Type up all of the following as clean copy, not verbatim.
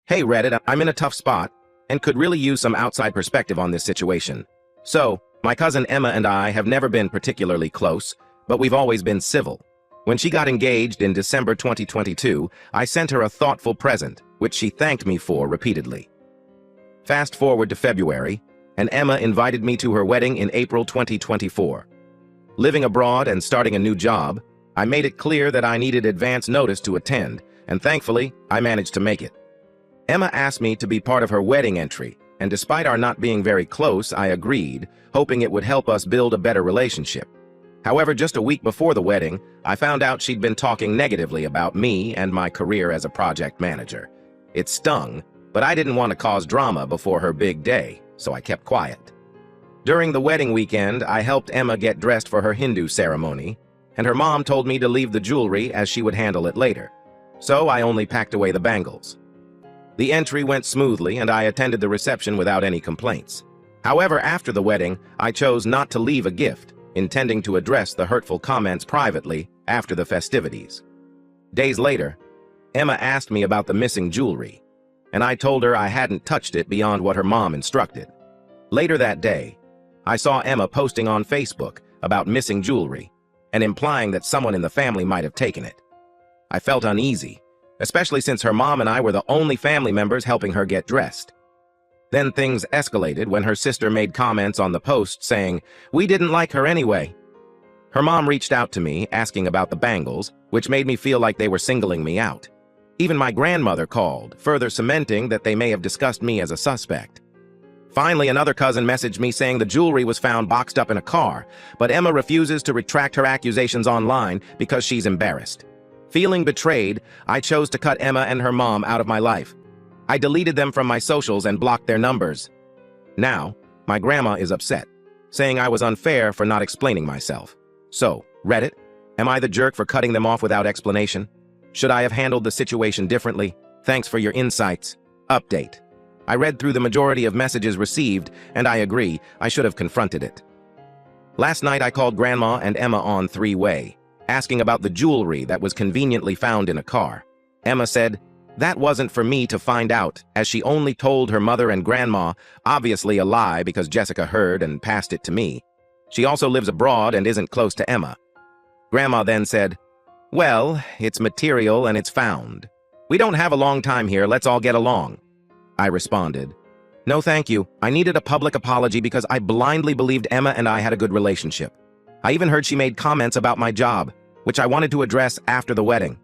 Hey Reddit, I'm in a tough spot and could really use some outside perspective on this situation. So, my cousin Emma and I have never been particularly close, but we've always been civil. When she got engaged in December 2022, I sent her a thoughtful present, which she thanked me for repeatedly. Fast forward to February, and Emma invited me to her wedding in April 2024. Living abroad and starting a new job, I made it clear that I needed advance notice to attend, and thankfully, I managed to make it. Emma asked me to be part of her wedding entry, and despite our not being very close, I agreed, hoping it would help us build a better relationship. However, just a week before the wedding, I found out she'd been talking negatively about me and my career as a project manager. It stung, but I didn't want to cause drama before her big day, so I kept quiet. During the wedding weekend, I helped Emma get dressed for her Hindu ceremony, and her mom told me to leave the jewelry as she would handle it later. So I only packed away the bangles. The entry went smoothly and I attended the reception without any complaints. However, after the wedding, I chose not to leave a gift, intending to address the hurtful comments privately after the festivities. Days later, Emma asked me about the missing jewelry, and I told her I hadn't touched it beyond what her mom instructed. Later that day, I saw Emma posting on Facebook about missing jewelry and implying that someone in the family might have taken it. I felt uneasy, especially since her mom and I were the only family members helping her get dressed. Then things escalated when her sister made comments on the post saying, "We didn't like her anyway." Her mom reached out to me asking about the bangles, which made me feel like they were singling me out. Even my grandmother called, further cementing that they may have discussed me as a suspect. Finally, another cousin messaged me saying the jewelry was found boxed up in a car, but Emma refuses to retract her accusations online because she's embarrassed. Feeling betrayed, I chose to cut Emma and her mom out of my life. I deleted them from my socials and blocked their numbers. Now, my grandma is upset, saying I was unfair for not explaining myself. So, Reddit, am I the jerk for cutting them off without explanation? Should I have handled the situation differently? Thanks for your insights. Update. I read through the majority of messages received, and I agree, I should have confronted it. Last night I called Grandma and Emma on three-way, asking about the jewelry that was conveniently found in a car. Emma said, "That wasn't for me to find out, as she only told her mother and grandma, obviously a lie because Jessica heard and passed it to me. She also lives abroad and isn't close to Emma." Grandma then said, "Well, it's material and it's found. We don't have a long time here, let's all get along." I responded, "No thank you, I needed a public apology because I blindly believed Emma and I had a good relationship. I even heard she made comments about my job, which I wanted to address after the wedding."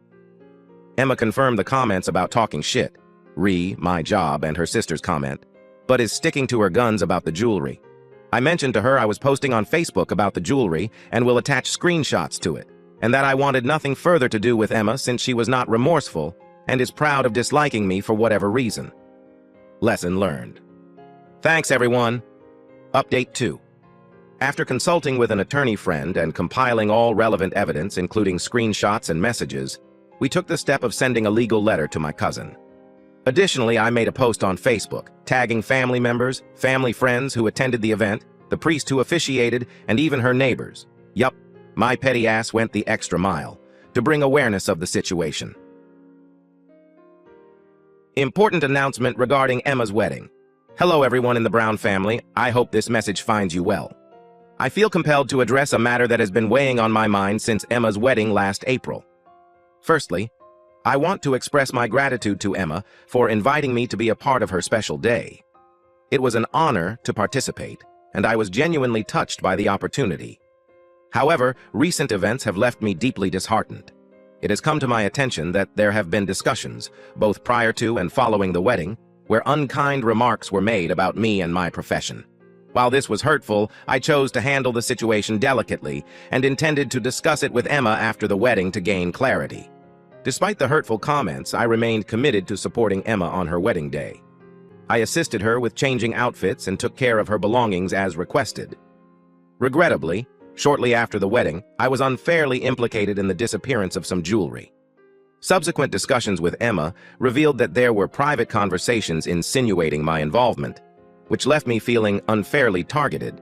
Emma confirmed the comments about talking shit, my job, and her sister's comment, but is sticking to her guns about the jewelry. I mentioned to her I was posting on Facebook about the jewelry and will attach screenshots to it, and that I wanted nothing further to do with Emma since she was not remorseful and is proud of disliking me for whatever reason. Lesson learned. Thanks, everyone. Update 2. After consulting with an attorney friend and compiling all relevant evidence, including screenshots and messages, we took the step of sending a legal letter to my cousin. Additionally, I made a post on Facebook, tagging family members, family friends who attended the event, the priest who officiated, and even her neighbors. Yup, my petty ass went the extra mile to bring awareness of the situation. Important announcement regarding Emma's wedding. Hello everyone in the Brown family, I hope this message finds you well. I feel compelled to address a matter that has been weighing on my mind since Emma's wedding last April. Firstly, I want to express my gratitude to Emma for inviting me to be a part of her special day. It was an honor to participate, and I was genuinely touched by the opportunity. However, recent events have left me deeply disheartened. It has come to my attention that there have been discussions, both prior to and following the wedding, where unkind remarks were made about me and my profession. While this was hurtful, I chose to handle the situation delicately and intended to discuss it with Emma after the wedding to gain clarity. Despite the hurtful comments, I remained committed to supporting Emma on her wedding day. I assisted her with changing outfits and took care of her belongings as requested. Regrettably, shortly after the wedding, I was unfairly implicated in the disappearance of some jewelry. Subsequent discussions with Emma revealed that there were private conversations insinuating my involvement, which left me feeling unfairly targeted.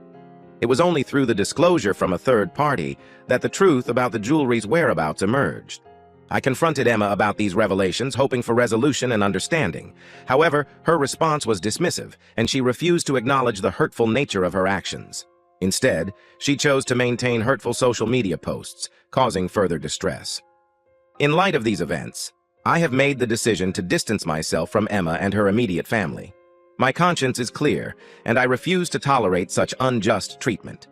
It was only through the disclosure from a third party that the truth about the jewelry's whereabouts emerged. I confronted Emma about these revelations, hoping for resolution and understanding. However, her response was dismissive, and she refused to acknowledge the hurtful nature of her actions. Instead, she chose to maintain hurtful social media posts, causing further distress. In light of these events, I have made the decision to distance myself from Emma and her immediate family. My conscience is clear, and I refuse to tolerate such unjust treatment.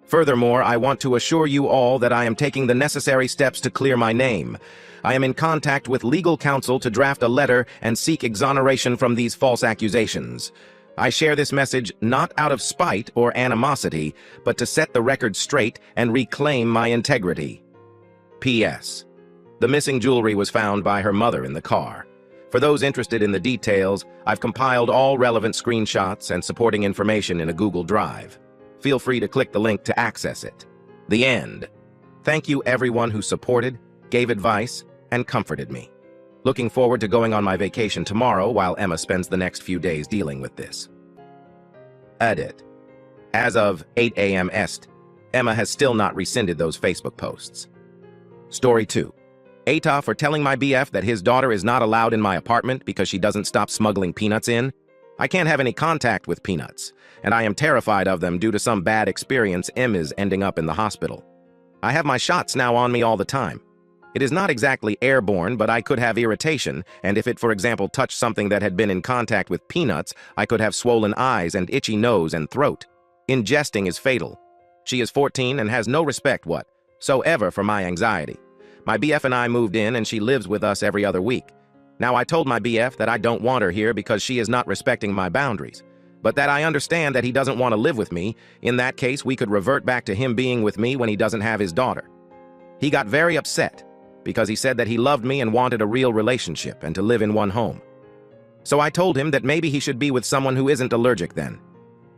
Furthermore, I want to assure you all that I am taking the necessary steps to clear my name. I am in contact with legal counsel to draft a letter and seek exoneration from these false accusations. I share this message not out of spite or animosity, but to set the record straight and reclaim my integrity. P.S. The missing jewelry was found by her mother in the car. For those interested in the details, I've compiled all relevant screenshots and supporting information in a Google Drive. Feel free to click the link to access it. The end. Thank you everyone who supported, gave advice, and comforted me. Looking forward to going on my vacation tomorrow while Emma spends the next few days dealing with this. Edit. As of 8 a.m. Est, Emma has still not rescinded those Facebook posts. Story 2. Ata for telling my BF that his daughter is not allowed in my apartment because she doesn't stop smuggling peanuts in. I can't have any contact with peanuts, and I am terrified of them due to some bad experience Emma's ending up in the hospital. I have my shots now on me all the time. It is not exactly airborne, but I could have irritation, and if it, for example, touched something that had been in contact with peanuts, I could have swollen eyes and itchy nose and throat. Ingesting is fatal. She is 14 and has no respect whatsoever for my anxiety. My BF and I moved in, and she lives with us every other week. Now, I told my BF that I don't want her here because she is not respecting my boundaries, but that I understand that he doesn't want to live with me. In that case, we could revert back to him being with me when he doesn't have his daughter. He got very upset because he said that he loved me and wanted a real relationship and to live in one home. So I told him that maybe he should be with someone who isn't allergic then.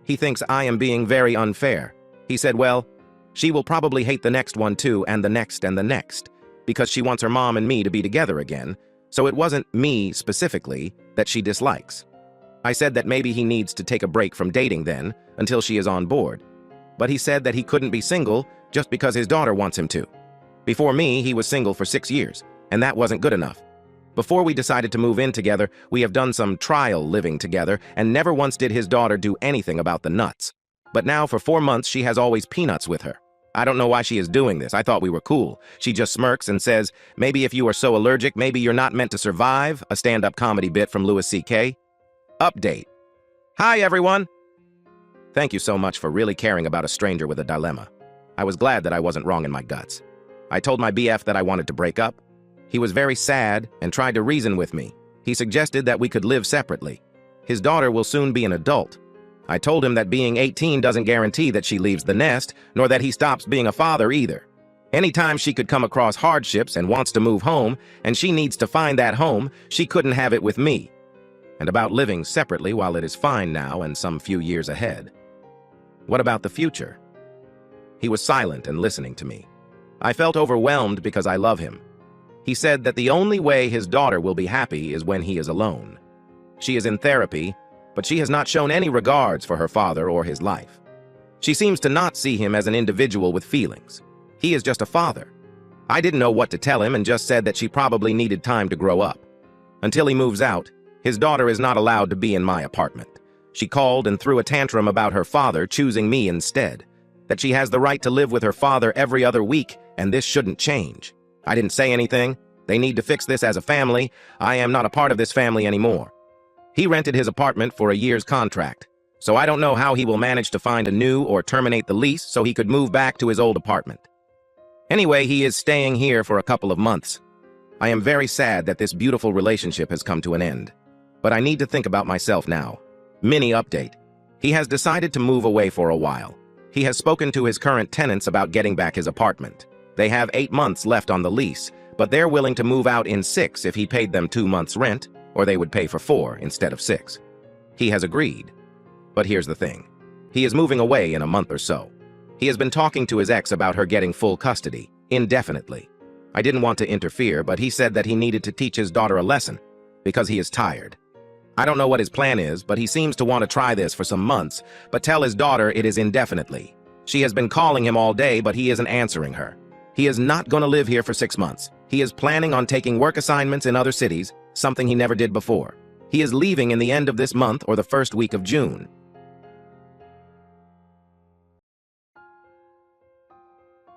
He thinks I am being very unfair. He said, well, she will probably hate the next one too, and the next, because she wants her mom and me to be together again, so it wasn't me specifically that she dislikes. I said that maybe he needs to take a break from dating then, until she is on board. But he said that he couldn't be single just because his daughter wants him to. Before me, he was single for 6 years, and that wasn't good enough. Before we decided to move in together, we have done some trial living together, and never once did his daughter do anything about the nuts. But now for 4 months, she has always peanuts with her. I don't know why she is doing this. I thought we were cool. She just smirks and says, maybe if you are so allergic, maybe you're not meant to survive, a stand-up comedy bit from Louis C.K. Update. Hi, everyone. Thank you so much for really caring about a stranger with a dilemma. I was glad that I wasn't wrong in my guts. I told my BF that I wanted to break up. He was very sad and tried to reason with me. He suggested that we could live separately. His daughter will soon be an adult. I told him that being 18 doesn't guarantee that she leaves the nest, nor that he stops being a father either. Anytime she could come across hardships and wants to move home, and she needs to find that home, she couldn't have it with me. And about living separately while it is fine now and some few years ahead. What about the future? He was silent and listening to me. I felt overwhelmed because I love him. He said that the only way his daughter will be happy is when he is alone. She is in therapy, but she has not shown any regards for her father or his life. She seems to not see him as an individual with feelings. He is just a father. I didn't know what to tell him and just said that she probably needed time to grow up. Until he moves out, his daughter is not allowed to be in my apartment. She called and threw a tantrum about her father choosing me instead. That she has the right to live with her father every other week, and this shouldn't change. I didn't say anything. They need to fix this as a family. I am not a part of this family anymore. He rented his apartment for a year's contract, so I don't know how he will manage to find a new or terminate the lease so he could move back to his old apartment. Anyway, he is staying here for a couple of months. I am very sad that this beautiful relationship has come to an end, but I need to think about myself now. Mini update. He has decided to move away for a while. He has spoken to his current tenants about getting back his apartment. They have 8 months left on the lease, but they're willing to move out in 6 if he paid them 2 months' rent, or they would pay for 4 instead of 6. He has agreed. But here's the thing. He is moving away in a month or so. He has been talking to his ex about her getting full custody, indefinitely. I didn't want to interfere, but he said that he needed to teach his daughter a lesson, because he is tired. I don't know what his plan is, but he seems to want to try this for some months, but tell his daughter it is indefinitely. She has been calling him all day, but he isn't answering her. He is not going to live here for 6 months. He is planning on taking work assignments in other cities, something he never did before. He is leaving in the end of this month or the first week of June.